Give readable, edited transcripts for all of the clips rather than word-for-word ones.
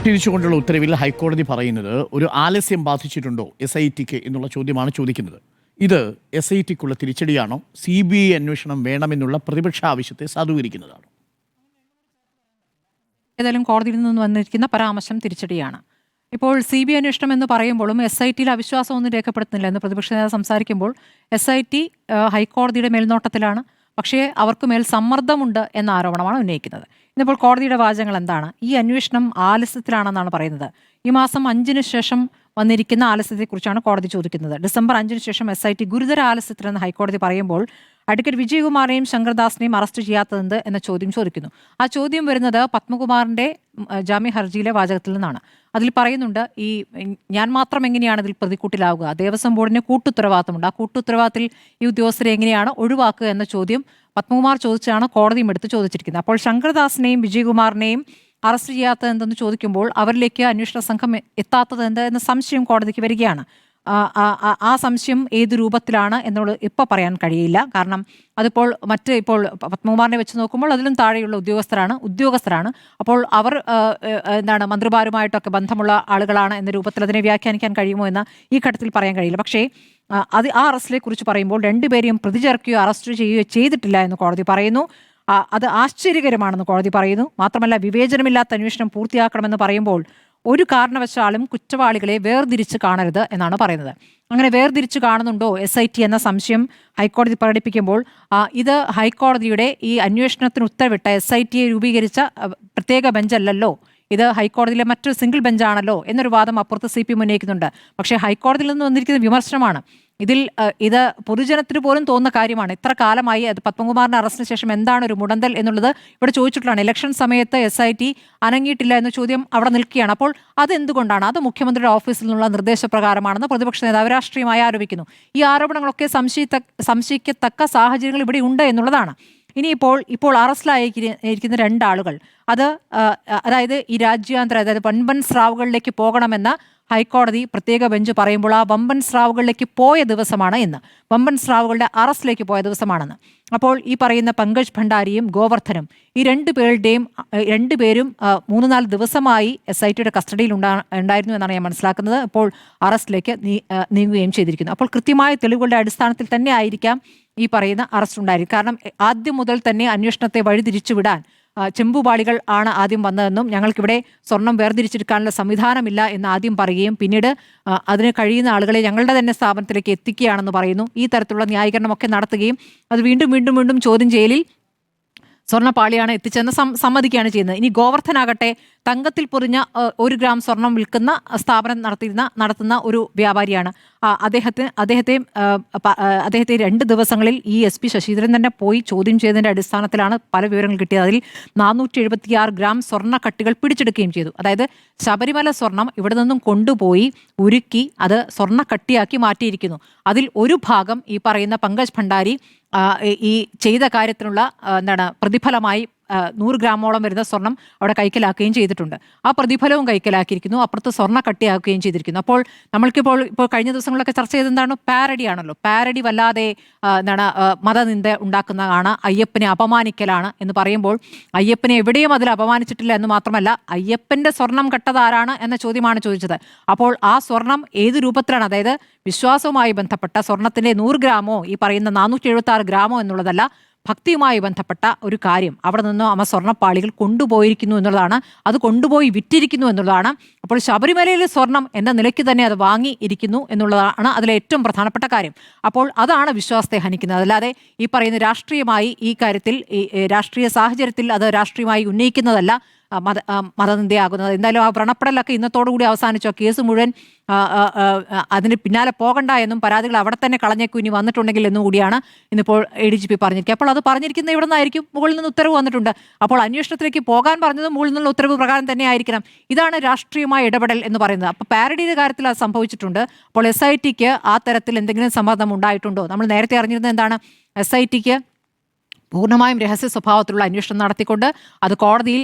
തിരിച്ചുകൊണ്ടുള്ള ഉത്തരവിൽ ഹൈക്കോടതി പറയുന്നത് ഒരു ആലസ്യം ബാധിച്ചിട്ടുണ്ടോ SITക്ക് എന്നുള്ള ചോദ്യമാണ് ചോദിക്കുന്നത്. ഇത് SITക്കുള്ള തിരിച്ചടിയാണോ, CBI അന്വേഷണം വേണമെന്നുള്ള പ്രതിപക്ഷ ആവശ്യത്തെ സാധൂകരിക്കുന്നതാണോ? ഏതായാലും കോടതിയിൽ നിന്ന് വന്നിരിക്കുന്ന പരാമർശം തിരിച്ചടിയാണ്. ഇപ്പോൾ CBI അന്വേഷണം എന്ന് പറയുമ്പോഴും SITയിൽ അവിശ്വാസമൊന്നും രേഖപ്പെടുത്തുന്നില്ല എന്ന് പ്രതിപക്ഷ നേതാവ് സംസാരിക്കുമ്പോൾ SIT ഹൈക്കോടതിയുടെ മേൽനോട്ടത്തിലാണ്, പക്ഷേ അവർക്ക് മേൽ സമ്മർദ്ദമുണ്ട് എന്ന ആരോപണമാണ് ഉന്നയിക്കുന്നത്. ഇന്നിപ്പോൾ കോടതിയുടെ വാചകങ്ങൾ എന്താണ്? ഈ അന്വേഷണം ആലസ്യത്തിലാണെന്നാണ് പറയുന്നത്. ഈ മാസം 5-ന് ശേഷം വന്നിരിക്കുന്ന ആലസ്യത്തെക്കുറിച്ചാണ് കോടതി ചോദിക്കുന്നത്. ഡിസംബർ 5-ന് ശേഷം SIT ഗുരുതര ആലസ്യത്തിലെന്ന് ഹൈക്കോടതി പറയുമ്പോൾ അഡ്വക്കേറ്റ് വിജയകുമാറിനെയും ശങ്കർദാസിനെയും അറസ്റ്റ് ചെയ്യാത്തതെന്ത് എന്ന ചോദ്യം ചോദിക്കുന്നു. ആ ചോദ്യം വരുന്നത് പത്മകുമാറിന്റെ ജാമ്യ ഹർജിയിലെ വാചകത്തിൽ നിന്നാണ്. അതിൽ പറയുന്നുണ്ട്, ഞാൻ മാത്രം എങ്ങനെയാണ് ഇതിൽ പ്രതിക്കൂട്ടിലാവുക, ദേവസ്വം ബോർഡിന് കൂട്ടുത്തരവാദിത്തമുണ്ട്, ആ കൂട്ടുത്തരവാദിത്തത്തിൽ ഈ ഉദ്യോഗസ്ഥരെ എങ്ങനെയാണ് ഒഴിവാക്കുക എന്ന ചോദ്യം പത്മകുമാർ ചോദിച്ചാണ് കോടതിയും എടുത്ത് ചോദിച്ചിരിക്കുന്നത്. അപ്പോൾ ശങ്കർദാസിനെയും വിജയകുമാറിനെയും അറസ്റ്റ് ചെയ്യാത്തത് എന്തെന്ന് ചോദിക്കുമ്പോൾ അവരിലേക്ക് അന്വേഷണ സംഘം എത്താത്തത് എന്ത് എന്ന സംശയം കോടതിക്ക് വരികയാണ്. ആ സംശയം ഏത് രൂപത്തിലാണ് എന്നുള്ളത് ഇപ്പോൾ പറയാൻ കഴിയില്ല. കാരണം അതിപ്പോൾ ഇപ്പോൾ പത്മകുമാറിനെ വെച്ച് നോക്കുമ്പോൾ അതിലും താഴെയുള്ള ഉദ്യോഗസ്ഥരാണ്. അപ്പോൾ അവർ മന്ത്രിമാരുമായിട്ടൊക്കെ ബന്ധമുള്ള ആളുകളാണ് എന്ന രൂപത്തിൽ അതിനെ വ്യാഖ്യാനിക്കാൻ കഴിയുമോ എന്ന് ഈ ഘട്ടത്തിൽ പറയാൻ കഴിയില്ല. പക്ഷേ ആ അറസ്റ്റിനെ കുറിച്ച് പറയുമ്പോൾ രണ്ടുപേരെയും പ്രതി ചേർക്കുകയോ അറസ്റ്റ് ചെയ്യുകയോ ചെയ്തിട്ടില്ല എന്ന് കോടതി പറയുന്നു. അത് ആശ്ചര്യകരമാണെന്ന് കോടതി പറയുന്നു. മാത്രമല്ല, വിവേചനമില്ലാത്ത അന്വേഷണം പൂർത്തിയാക്കണമെന്ന് പറയുമ്പോൾ ഒരു കാരണവശാലും കുറ്റവാളികളെ വേർതിരിച്ച് കാണരുത് എന്നാണ് പറയുന്നത്. അങ്ങനെ വേർതിരിച്ച് കാണുന്നുണ്ടോ SIT എന്ന സംശയം ഹൈക്കോടതി പ്രകടിപ്പിക്കുമ്പോൾ ഇത് ഹൈക്കോടതിയുടെ ഈ അന്വേഷണത്തിന് ഉത്തരവിട്ട SITയെ രൂപീകരിച്ച പ്രത്യേക ബെഞ്ചല്ലല്ലോ, ഇത് ഹൈക്കോടതിയിലെ മറ്റൊരു സിംഗിൾ ബെഞ്ചാണല്ലോ എന്നൊരു വാദം അപ്പുറത്ത് CPM ഉന്നയിക്കുന്നുണ്ട്. പക്ഷേ ഹൈക്കോടതിയിൽ നിന്ന് വന്നിരിക്കുന്ന വിമർശനമാണ്. ഇത് പൊതുജനത്തിന് പോലും തോന്നുന്ന കാര്യമാണ്. ഇത്ര കാലമായി അത് പത്മകുമാറിന്റെ അറസ്റ്റിന് ശേഷം എന്താണ് ഒരു മുടന്തൽ എന്നുള്ളത് ഇവിടെ ചോദിച്ചിട്ടുള്ളതാണ്. ഇലക്ഷൻ സമയത്ത് SIT അനങ്ങിയിട്ടില്ല എന്ന ചോദ്യം അവിടെ നിൽക്കുകയാണ്. അപ്പോൾ അതെന്തുകൊണ്ടാണ്? അത് മുഖ്യമന്ത്രിയുടെ ഓഫീസിൽ നിന്നുള്ള നിർദ്ദേശപ്രകാരമാണെന്ന് പ്രതിപക്ഷ നേതാവ് രാഷ്ട്രീയമായി ആരോപിക്കുന്നു. ഈ ആരോപണങ്ങളൊക്കെ സംശയിക്കത്തക്ക സാഹചര്യങ്ങൾ ഇവിടെ ഉണ്ട് എന്നുള്ളതാണ്. ഇപ്പോൾ അറസ്റ്റിലായിരിക്കുന്ന രണ്ടാളുകൾ അതായത് ഈ രാജ്യാന്തര, അതായത് വമ്പൻ സ്രാവുകളിലേക്ക് പോകണമെന്ന ഹൈക്കോടതി പ്രത്യേക ബെഞ്ച് പറയുമ്പോൾ ആ വമ്പൻ സ്രാവുകളിലേക്ക് പോയ ദിവസമാണ് ഇന്ന്, വമ്പൻ സ്രാവുകളുടെ അറസ്റ്റിലേക്ക് പോയ ദിവസമാണെന്ന്. അപ്പോൾ ഈ പറയുന്ന പങ്കജ് ഭണ്ഡാരിയും ഗോവർദ്ധനും ഈ രണ്ടുപേരും 3-4 ദിവസമായി SITയുടെ കസ്റ്റഡിയിൽ ഉണ്ടായിരുന്നു എന്നാണ് ഞാൻ മനസ്സിലാക്കുന്നത്. ഇപ്പോൾ അറസ്റ്റിലേക്ക് നീങ്ങുകയും ചെയ്തിരിക്കുന്നു. അപ്പോൾ കൃത്യമായ തെളിവുകളുടെ അടിസ്ഥാനത്തിൽ തന്നെ ആയിരിക്കാം ഈ പറയുന്ന അറസ്റ്റ് ഉണ്ടായിരിക്കും. കാരണം ആദ്യം മുതൽ തന്നെ അന്വേഷണത്തെ വഴിതിരിച്ചുവിടാൻ ചെമ്പുപാളികൾ ആണ് ആദ്യം വന്നതെന്നും ഞങ്ങൾക്കിവിടെ സ്വർണം വേർതിരിച്ചെടുക്കാനുള്ള സംവിധാനമില്ല എന്ന് ആദ്യം പറയുകയും പിന്നീട് അതിന് കഴിയുന്ന ആളുകളെ ഞങ്ങളുടെ തന്നെ സ്ഥാപനത്തിലേക്ക് എത്തിക്കുകയാണെന്ന് പറയുന്നു. ഈ തരത്തിലുള്ള ന്യായീകരണമൊക്കെ നടത്തുകയും അത് വീണ്ടും ചോദ്യം ചെയ്യലിൽ സ്വർണ്ണപ്പാളിയാണ് എത്തിച്ചെന്ന് സമ്മതിക്കുകയാണ് ചെയ്യുന്നത്. ഇനി ഗോവർദ്ധനാകട്ടെ തങ്കത്തിൽ പൊതിഞ്ഞ 1 ഗ്രാം സ്വർണം വിൽക്കുന്ന സ്ഥാപനം നടത്തുന്ന ഒരു വ്യാപാരിയാണ്. അദ്ദേഹത്തെ 2 ദിവസങ്ങളിൽ ഈ SP ശശീന്ദ്രൻ തന്നെ പോയി ചോദ്യം ചെയ്തതിന്റെ അടിസ്ഥാനത്തിലാണ് പല വിവരങ്ങൾ കിട്ടിയത്. അതിൽ 476 ഗ്രാം സ്വർണ്ണക്കട്ടികൾ പിടിച്ചെടുക്കുകയും ചെയ്തു. അതായത് ശബരിമല സ്വർണം ഇവിടെ നിന്നും കൊണ്ടുപോയി ഉരുക്കി അത് സ്വർണ്ണക്കട്ടിയാക്കി മാറ്റിയിരിക്കുന്നു. അതിൽ ഒരു ഭാഗം ഈ പറയുന്ന പങ്കജ് ഭണ്ഡാരി ഈ ചെയ്ത കാര്യത്തിനുള്ള പ്രതിഫലമായി 100 ഗ്രാമോളം വരുന്ന സ്വർണം അവിടെ കൈക്കലാക്കുകയും ചെയ്തിട്ടുണ്ട്. ആ പ്രതിഫലവും കൈക്കലാക്കിയിരിക്കുന്നു, അപ്പുറത്ത് സ്വർണ്ണ കട്ടിയാക്കുകയും ചെയ്തിരിക്കുന്നു. അപ്പോൾ ഇപ്പോൾ കഴിഞ്ഞ ദിവസങ്ങളിലൊക്കെ ചർച്ച ചെയ്തെന്താണ്? പാരഡിയാണല്ലോ. പാരഡി വല്ലാതെ മതനിന്ദ ഉണ്ടാക്കുന്നതാണ്, അയ്യപ്പനെ അപമാനിക്കലാണ് എന്ന് പറയുമ്പോൾ അയ്യപ്പനെ എവിടെയും അതിൽ അപമാനിച്ചിട്ടില്ല എന്ന് മാത്രമല്ല, അയ്യപ്പന്റെ സ്വർണം കട്ടതാരാണ് എന്ന ചോദ്യമാണ് ചോദിച്ചത്. അപ്പോൾ ആ സ്വർണം ഏത് രൂപത്തിലാണ്? അതായത് വിശ്വാസവുമായി ബന്ധപ്പെട്ട സ്വർണത്തിന്റെ 100 ഗ്രാമോ ഈ പറയുന്ന 476 ഗ്രാമോ എന്നുള്ളതല്ല, ഭക്തിയുമായി ബന്ധപ്പെട്ട ഒരു കാര്യം. അവിടെ നിന്നും സ്വർണ്ണപ്പാളികൾ കൊണ്ടുപോയിരിക്കുന്നു എന്നുള്ളതാണ്, അത് കൊണ്ടുപോയി വിറ്റിരിക്കുന്നു എന്നുള്ളതാണ്. അപ്പോൾ ശബരിമലയിലെ സ്വർണം എന്ന നിലയ്ക്ക് തന്നെ അത് വാങ്ങിയിരിക്കുന്നു എന്നുള്ളതാണ് അതിലെ ഏറ്റവും പ്രധാനപ്പെട്ട കാര്യം. അപ്പോൾ അതാണ് വിശ്വാസത്തെ ഹനിക്കുന്നത്. അല്ലാതെ ഈ പറയുന്ന രാഷ്ട്രീയമായി ഈ കാര്യത്തിൽ രാഷ്ട്രീയ സാഹചര്യത്തിൽ അത് രാഷ്ട്രീയമായി ഉന്നയിക്കുന്നതല്ല മതനിന്ദയാകുന്നത്. എന്തായാലും ആ വ്രണപ്പെടലൊക്കെ ഇന്നത്തോടുകൂടി അവസാനിച്ചോ. കേസ് മുഴുവൻ അതിന് പിന്നാലെ പോകണ്ട എന്നും പരാതികൾ അവിടെ തന്നെ കളഞ്ഞേക്കും ഇനി വന്നിട്ടുണ്ടെങ്കിൽ എന്നും കൂടിയാണ് ഇന്നിപ്പോൾ ADGP പറഞ്ഞിരിക്കുക. അപ്പോൾ അത് പറഞ്ഞിരിക്കുന്നത് ഇവിടെ നിന്നായിരിക്കും, മുകളിൽ നിന്ന് ഉത്തരവ് വന്നിട്ടുണ്ട്. അപ്പോൾ അന്വേഷണത്തിലേക്ക് പോകാൻ പറഞ്ഞത് മുകളിൽ നിന്നുള്ള ഉത്തരവ് പ്രകാരം തന്നെ ആയിരിക്കണം. ഇതാണ് രാഷ്ട്രീയമായ ഇടപെടൽ എന്ന് പറയുന്നത്. അപ്പോൾ പാരഡിയുടെ കാര്യത്തിൽ അത് സംഭവിച്ചിട്ടുണ്ട്. അപ്പോൾ SITക്ക് ആ തരത്തിൽ എന്തെങ്കിലും സമ്മർദ്ദം ഉണ്ടായിട്ടുണ്ടോ? നമ്മൾ നേരത്തെ അറിഞ്ഞിരുന്നത് എന്താണ്? SITക്ക് പൂർണ്ണമായും രഹസ്യ സ്വഭാവത്തിലുള്ള അന്വേഷണം നടത്തിക്കൊണ്ട് അത് കോടതിയിൽ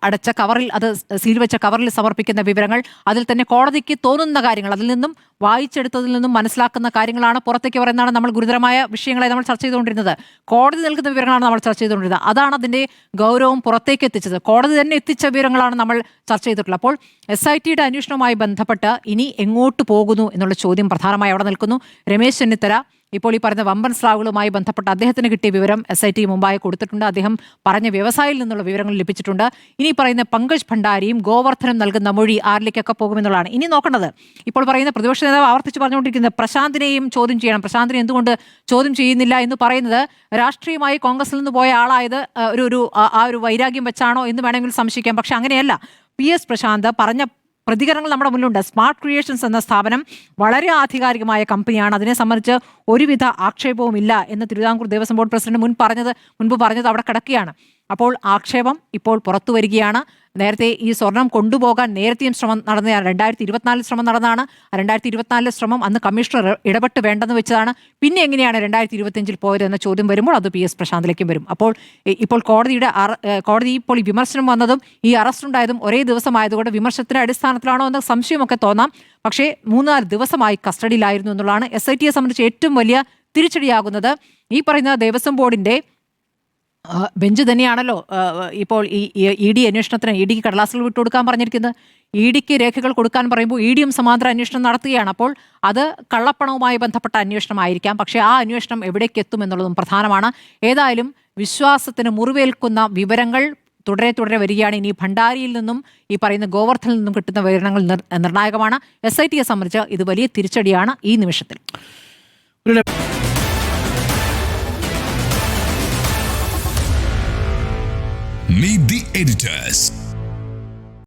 അടച്ച കവറിൽ, അത് സീൽ വെച്ച കവറിൽ സമർപ്പിക്കുന്ന വിവരങ്ങൾ, അതിൽ തന്നെ കോടതിക്ക് തോന്നുന്ന കാര്യങ്ങൾ, അതിൽ നിന്നും വായിച്ചെടുത്തതിൽ നിന്നും മനസ്സിലാക്കുന്ന കാര്യങ്ങളാണ് പുറത്തേക്ക് പറയുന്നതാണ്. നമ്മൾ ഗുരുതരമായ വിഷയങ്ങളെ നമ്മൾ ചർച്ച ചെയ്തുകൊണ്ടിരുന്നത്, കോടതി നൽകുന്ന വിവരങ്ങളാണ് നമ്മൾ ചർച്ച ചെയ്തുകൊണ്ടിരുന്നത്. അതാണ് അതിൻ്റെ ഗൗരവം പുറത്തേക്ക് എത്തിച്ചത്. കോടതി തന്നെ എത്തിച്ച വിവരങ്ങളാണ് നമ്മൾ ചർച്ച ചെയ്തിട്ടുള്ളത്. അപ്പോൾ SITയുടെ അന്വേഷണവുമായി ബന്ധപ്പെട്ട് ഇനി എങ്ങോട്ട് പോകുന്നു എന്നുള്ള ചോദ്യം പ്രധാനമായി അവിടെ നിൽക്കുന്നു. രമേശ് ചെന്നിത്തല ഇപ്പോൾ ഈ പറയുന്ന വമ്പൻ സ്രാവുകളുമായി ബന്ധപ്പെട്ട് അദ്ദേഹത്തിന് കിട്ടിയ വിവരം SIT മുമ്പായി കൊടുത്തിട്ടുണ്ട്. അദ്ദേഹം പറഞ്ഞ വ്യവസായിയിൽ നിന്നുള്ള വിവരങ്ങൾ ലഭിച്ചിട്ടുണ്ട്. ഇനി പറയുന്ന പങ്കജ് ഭണ്ഡാരിയും ഗോവർദ്ധനും നൽകുന്ന മൊഴി ആരിലേക്കൊക്കെ പോകുമെന്നുള്ളതാണ് ഇനി നോക്കേണ്ടത്. ഇപ്പോൾ പറയുന്ന പ്രതിപക്ഷ നേതാവ് ആവർത്തിച്ച് പറഞ്ഞുകൊണ്ടിരിക്കുന്നത് പ്രശാന്തിനെയും ചോദ്യം ചെയ്യണം, പ്രശാന്തിനെ എന്തുകൊണ്ട് ചോദ്യം ചെയ്യുന്നില്ല എന്ന് പറയുന്നത് രാഷ്ട്രീയമായി കോൺഗ്രസിൽ നിന്ന് പോയ ആളായത് ഒരു വൈരാഗ്യം വെച്ചാണോ എന്ന് വേണമെങ്കിൽ സംശയിക്കാം. പക്ഷെ അങ്ങനെയല്ല. PS പ്രശാന്ത് പറഞ്ഞ പ്രതികരണങ്ങൾ നമ്മുടെ മുന്നിലുണ്ട്. സ്മാർട്ട് ക്രിയേഷൻസ് എന്ന സ്ഥാപനം വളരെ ആധികാരികമായ കമ്പനിയാണ്, അതിനെ സംബന്ധിച്ച് ഒരുവിധ ആക്ഷേപവും ഇല്ല എന്ന് തിരുവിതാംകൂർ ദേവസ്വം ബോർഡ് പ്രസിഡന്റ് മുൻപ് പറഞ്ഞത് അവിടെ കിടക്കുകയാണ്. അപ്പോൾ ആക്ഷേപം ഇപ്പോൾ പുറത്തു വരികയാണ്. നേരത്തെ ഈ സ്വർണം കൊണ്ടുപോകാൻ നേരത്തെയും ശ്രമം നടന്നതാണ്. 2024 ശ്രമം നടന്നതാണ്. 2024 ശ്രമം അന്ന് കമ്മീഷണർ ഇടപെട്ട് വേണ്ടെന്ന് വെച്ചതാണ്. പിന്നെ എങ്ങനെയാണ് 2025 പോയതെന്ന ചോദ്യം വരുമ്പോൾ അത് PS പ്രശാന്തിലേക്കും വരും. ഇപ്പോൾ കോടതി ഇപ്പോൾ ഈ വിമർശനം വന്നതും ഈ അറസ്റ്റ് ഉണ്ടായതും ഒരേ ദിവസമായതുകൊണ്ട് വിമർശനത്തിന്റെ അടിസ്ഥാനത്തിലാണോ എന്ന സംശയമൊക്കെ തോന്നാം. പക്ഷേ 3-4 ദിവസമായി കസ്റ്റഡിയിലായിരുന്നു എന്നുള്ളതാണ് SITയെ സംബന്ധിച്ച് ഏറ്റവും വലിയ തിരിച്ചടിയാകുന്നത്. ഈ പറയുന്ന ദേവസ്വം ബോർഡിന്റെ ബെഞ്ച് തന്നെയാണല്ലോ ഇപ്പോൾ ഈ ED അന്വേഷണത്തിന് EDക്ക് കടലാസുകൾ വിട്ടുകൊടുക്കാൻ പറഞ്ഞിരിക്കുന്നത്. EDക്ക് രേഖകൾ കൊടുക്കാൻ പറയുമ്പോൾ EDയും സമാന്തര അന്വേഷണം നടത്തുകയാണ്. അപ്പോൾ അത് കള്ളപ്പണവുമായി ബന്ധപ്പെട്ട അന്വേഷണമായിരിക്കാം. പക്ഷേ ആ അന്വേഷണം എവിടേക്ക് എത്തുമെന്നുള്ളതും പ്രധാനമാണ്. ഏതായാലും വിശ്വാസത്തിന് മുറിവേൽക്കുന്ന വിവരങ്ങൾ തുടരെ വരികയാണ്. ഇനി ഭണ്ഡാരിയിൽ നിന്നും ഈ പറയുന്ന ഗോവർദ്ധനിൽ നിന്നും കിട്ടുന്ന വിവരങ്ങൾ നിർണായകമാണ്. SITയെ സംബന്ധിച്ച് ഇത് വലിയ തിരിച്ചടിയാണ് ഈ നിമിഷത്തിൽ. Meet the editors.